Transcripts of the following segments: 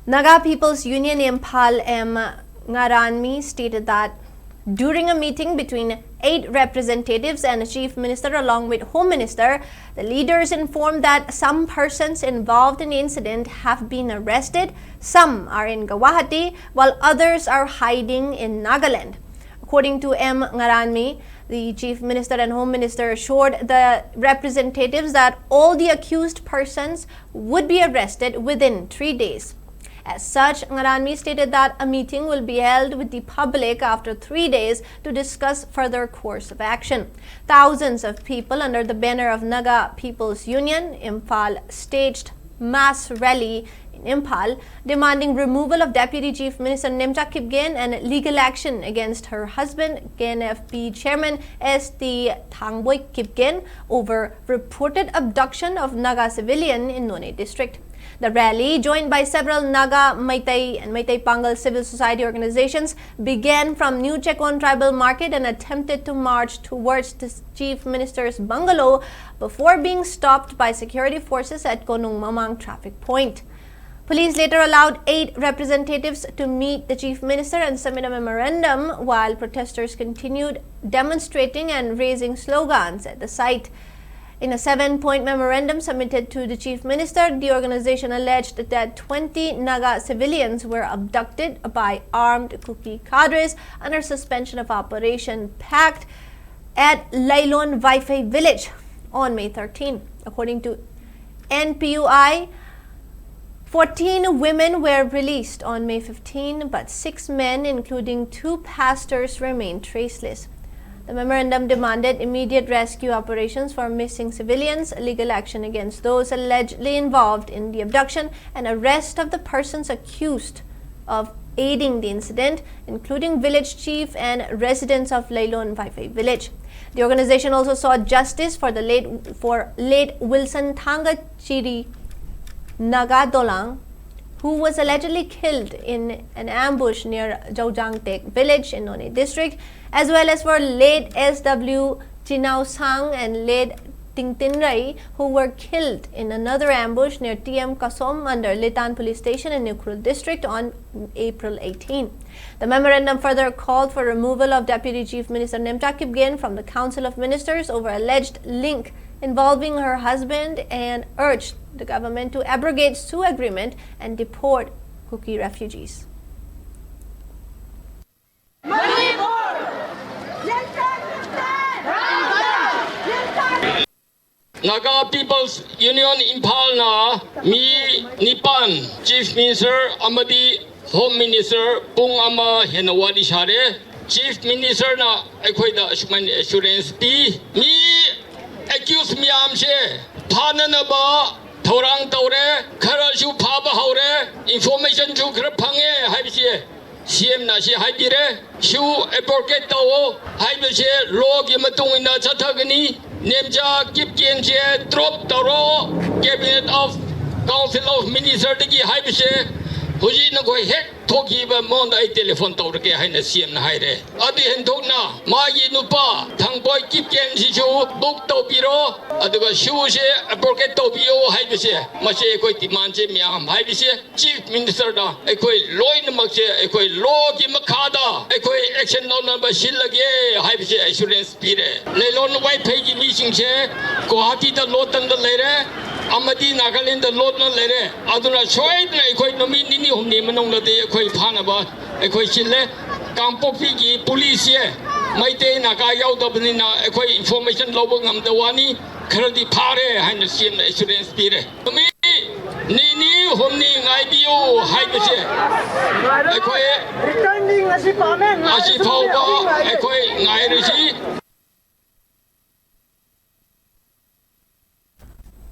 Naga People's Union Imphal M. Ngaranmi stated that during a meeting between 8 representatives and the Chief Minister along with Home Minister, the leaders informed that some persons involved in the incident have been arrested, some are in Guwahati, while others are hiding in Nagaland. According to M. Ngaranmi, the Chief Minister and Home Minister assured the representatives that all the accused persons would be arrested within 3 days. As such, Ngaranmi stated that a meeting will be held with the public after 3 days to discuss further course of action. Thousands of people under the banner of Naga People's Union, Imphal, staged mass rally in Imphal demanding removal of Deputy Chief Minister Nemcha Kipgen and legal action against her husband, KNFP Chairman S.T. Thangboy Kipgen, over reported abduction of Naga civilian in None district. The rally, joined by several Naga, Meitei and Meitei Pangal civil society organizations, began from New Chekon Tribal Market and attempted to march towards the Chief Minister's bungalow before being stopped by security forces at Konung Mamang traffic point. Police later allowed 8 representatives to meet the Chief Minister and submit a memorandum, while protesters continued demonstrating and raising slogans at the site. In a 7-point memorandum submitted to the Chief Minister, the organization alleged that 20 Naga civilians were abducted by armed Kuki cadres under suspension of Operation Pact at Lailon Vaifei village on May 13. According to Npui, 14 women were released on May 15, but 6 men, including 2 pastors, remained traceless. The memorandum demanded immediate rescue operations for missing civilians, legal action against those allegedly involved in the abduction, and arrest of the persons accused of aiding the incident, including village chief and residents of Lailon Vaifei village. The organization also sought justice for late Wilson Thanga Chiri Naga Dolang, who was allegedly killed in an ambush near Jaujangtek village in None district, as well as for late S.W. Chinao Sang and late Tingtin Rai, who were killed in another ambush near T.M. Kasom under Litan police station in Nukrul district on April 18. The memorandum further called for removal of Deputy Chief Minister Nemcha Kipgen from the Council of Ministers over alleged link involving her husband, and urged the government to abrogate Sioux agreement and deport Kuki refugees. Manipur! Naga People's Union Imphal na mi nipan Chief Minister amadi Home Minister pung ama henawadi share Chief Minister na aikoida assurance pi mi accuse miyam she phananaba thorang taure khara shu phaba haure information chu khara phange haibise CM na she haibire shu advocate tawo haibise law gi matung ina chathagani Nemcha Kipgen che drop taro Cabinet of Council of Minister digi haibise huji na koi hek thoki ba mon ai telephone tawr ke haina CM na haire adi hendok na magi nupa thangboy Kipgen si chu book to biro aduga shu se advocate to bio haibise mase koi demand che myam haibise Chief Minister da koi loin mak che koi law ki makhada koi action no number silage haibise assurance pire lelon wai phai gi mi sing che Guwahati da lotan da lere amadi Nagaland da lotna lere aduna choi na koi nomi nini humni manong la de koi phanaba koi chille Kangpokpi gi police ye maite naga yaw dabni na koi information lobo ngam da wani kharadi phare hain CM assurance pire nomi nini humni ngai bio haibese koi Returning asi pamen asi phauba koi ngai risi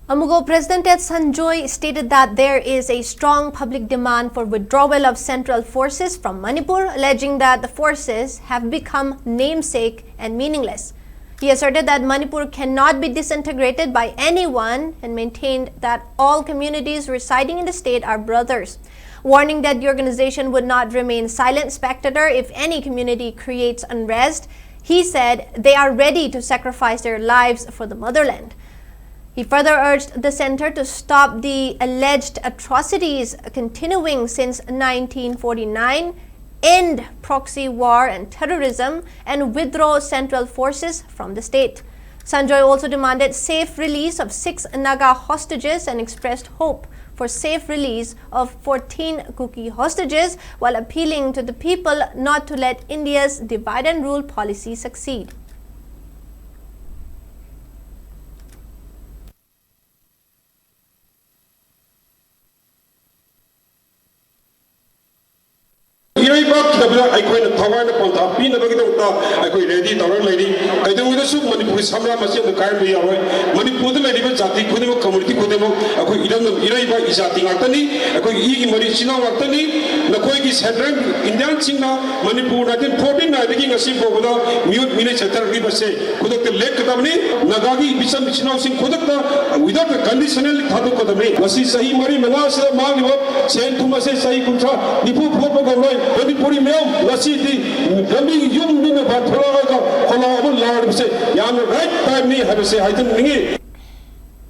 Amugo President Ed Sanjoy stated that there is a strong public demand for withdrawal of central forces from Manipur, alleging that the forces have become namesake and meaningless. He asserted that Manipur cannot be disintegrated by anyone and maintained that all communities residing in the state are brothers, warning that the organization would not remain silent spectator if any community creates unrest. He said they are ready to sacrifice their lives for the motherland. He further urged the center to stop the alleged atrocities continuing since 1949, end proxy war and terrorism, and withdraw central forces from the state. Sanjoy also demanded safe release of 6 Naga hostages and expressed hope for safe release of 14 Kuki hostages, while appealing to the people not to let India's divide and rule policy succeed. Manipur Samra Masia, the Karbi, Manipur, Jati, Kudimo, community Kudimo, Iraiba Izati Atani, Igi Maricina Atani, Nakoikis Hedren, Indian Sina, Manipur, 1914, I think a simple mute minutes at Ribase, Kudak the Lake Kadamni, Nagagi, Bisam Chinasing Kudakta, without a conditional Tadukadame, Wasi Sahi Mari Malasa, Maliwa, Saint Thomas Sai Kuntra, Nipu Popo, Manipuri Mel, Wasiti, Drumming Yum Nina Patroga, Hola, Lord, say, Yam right time me, have to say, I don't